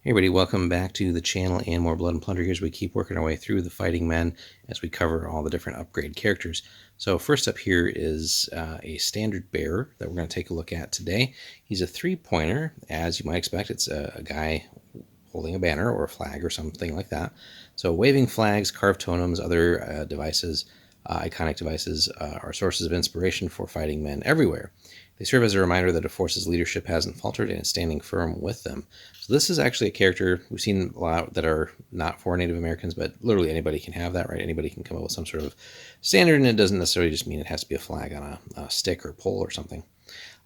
Hey everybody, welcome back to the channel and more Blood and Plunder here as we keep working our way through the fighting men as we cover all the different upgrade characters. So first up here is a standard bearer that we're going to take a look at today. He's a 3-pointer, as you might expect. It's a guy holding a banner or a flag or something like that. So waving flags, carved totems, other devices, iconic devices are sources of inspiration for fighting men everywhere. They serve as a reminder that a force's leadership hasn't faltered and is standing firm with them. So this is actually a character we've seen a lot that are not for Native Americans, but literally anybody can have that, right? Anybody can come up with some sort of standard, and it doesn't necessarily just mean it has to be a flag on a stick or pole or something.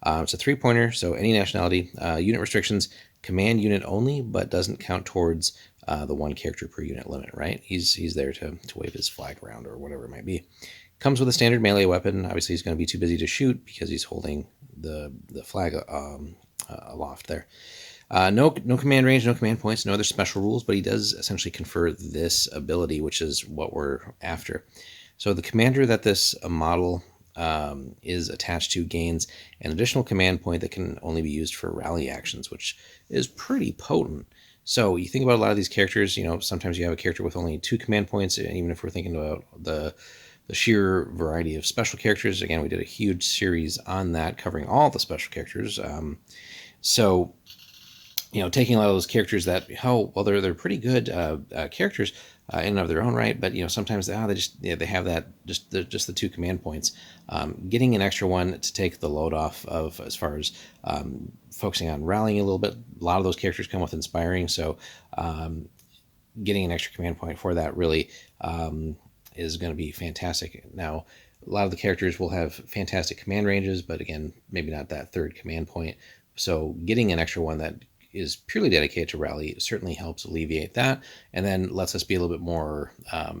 It's a 3-pointer, so any nationality. Unit restrictions, command unit only, but doesn't count towards the 1 character per unit limit, right? He's there to wave his flag around or whatever it might be. Comes with a standard melee weapon. Obviously, he's going to be too busy to shoot because he's holding the flag aloft there. No command range, no command points, no other special rules, but he does essentially confer this ability, which is what we're after. So the commander that this model is attached to gains an additional command point that can only be used for rally actions, which is pretty potent. So you think about a lot of these characters, sometimes you have a character with only 2 command points, and even if we're thinking about the sheer variety of special characters. Again, we did a huge series on that, covering all the special characters. So, taking a lot of those characters that, they're pretty good characters in and of their own right, but sometimes they have that just the 2 command points. Getting an extra one to take the load off of as far as focusing on rallying a little bit. A lot of those characters come with inspiring, so getting an extra command point for that really is going to be fantastic. Now, a lot of the characters will have fantastic command ranges, but again, maybe not that 3rd command point. So getting an extra one that is purely dedicated to rally certainly helps alleviate that, and then lets us be a little bit more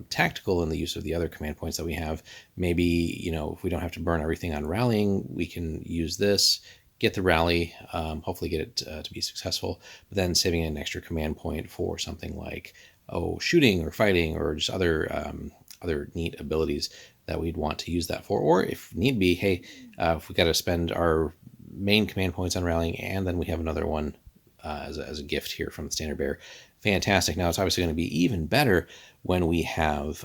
tactical in the use of the other command points that we have. Maybe, if we don't have to burn everything on rallying, we can use this, get the rally, hopefully get it to be successful, but then saving an extra command point for something like, shooting or fighting or just other neat abilities that we'd want to use that for. Or if need be, hey, if we got to spend our main command points on rallying and then we have another one as a gift here from the standard bearer, fantastic. Now it's obviously going to be even better when we have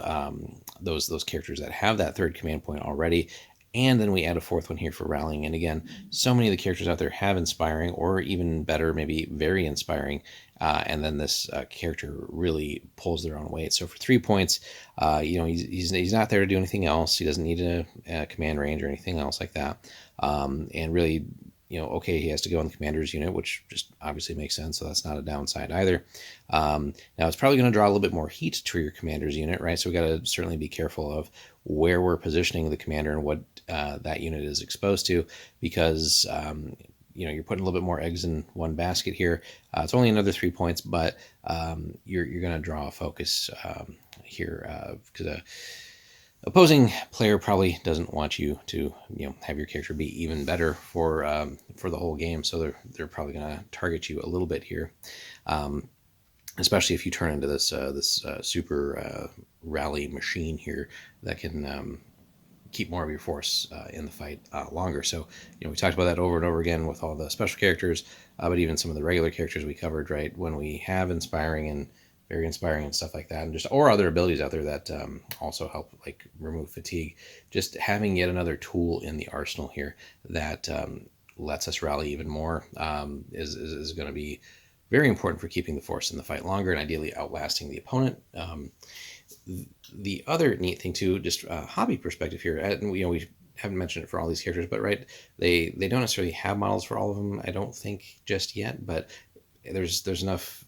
those characters that have that 3rd command point already, and then we add a 4th one here for rallying. And again, so many of the characters out there have inspiring, or even better, maybe very inspiring, and then this character really pulls their own weight. So for 3 points, he's not there to do anything else. He doesn't need a command range or anything else like that. And really, he has to go in the commander's unit, which just obviously makes sense, so that's not a downside either. Now, it's probably going to draw a little bit more heat to your commander's unit, right? So we got to certainly be careful of where we're positioning the commander and what that unit is exposed to, because you're putting a little bit more eggs in one basket here. It's only another 3 points, but you're going to draw a focus here because opposing player probably doesn't want you to have your character be even better for the whole game, so they're probably going to target you a little bit here, especially if you turn into this super rally machine here that can keep more of your force in the fight longer. So we talked about that over and over again with all the special characters, but even some of the regular characters we covered, right? When we have inspiring and very inspiring and stuff like that, and or other abilities out there that also help like remove fatigue, just having yet another tool in the arsenal here that lets us rally even more is going to be very important for keeping the force in the fight longer and ideally outlasting the opponent. The other neat thing too, just a hobby perspective here, and we haven't mentioned it for all these characters, but right, they don't necessarily have models for all of them, I don't think, just yet, but there's enough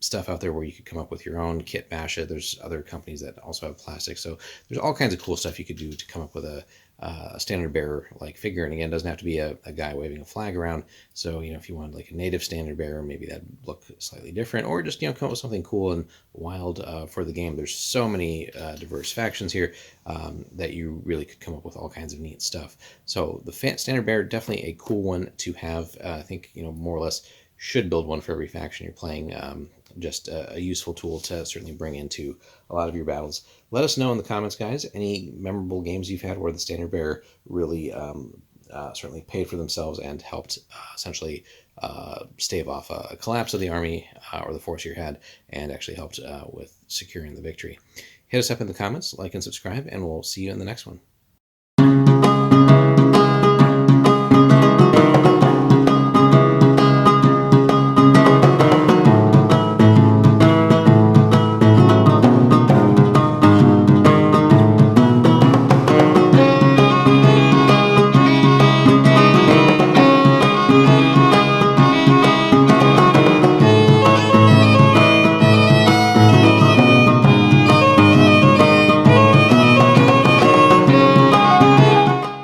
stuff out there where you could come up with your own kit, bash it. There's other companies that also have plastic, so there's all kinds of cool stuff you could do to come up with a standard bearer like figure. And again, it doesn't have to be a guy waving a flag around. So if you wanted like a native standard bearer, maybe that'd look slightly different, or just come up with something cool and wild for the game. There's so many diverse factions here that you really could come up with all kinds of neat stuff. So the standard bearer, definitely a cool one to have. I think more or less should build one for every faction you're playing. Just a useful tool to certainly bring into a lot of your battles. Let us know in the comments, guys, any memorable games you've had where the standard bearer really certainly paid for themselves and helped essentially stave off a collapse of the army or the force you had, and actually helped with securing the victory. Hit us up in the comments, like and subscribe, and we'll see you in the next one.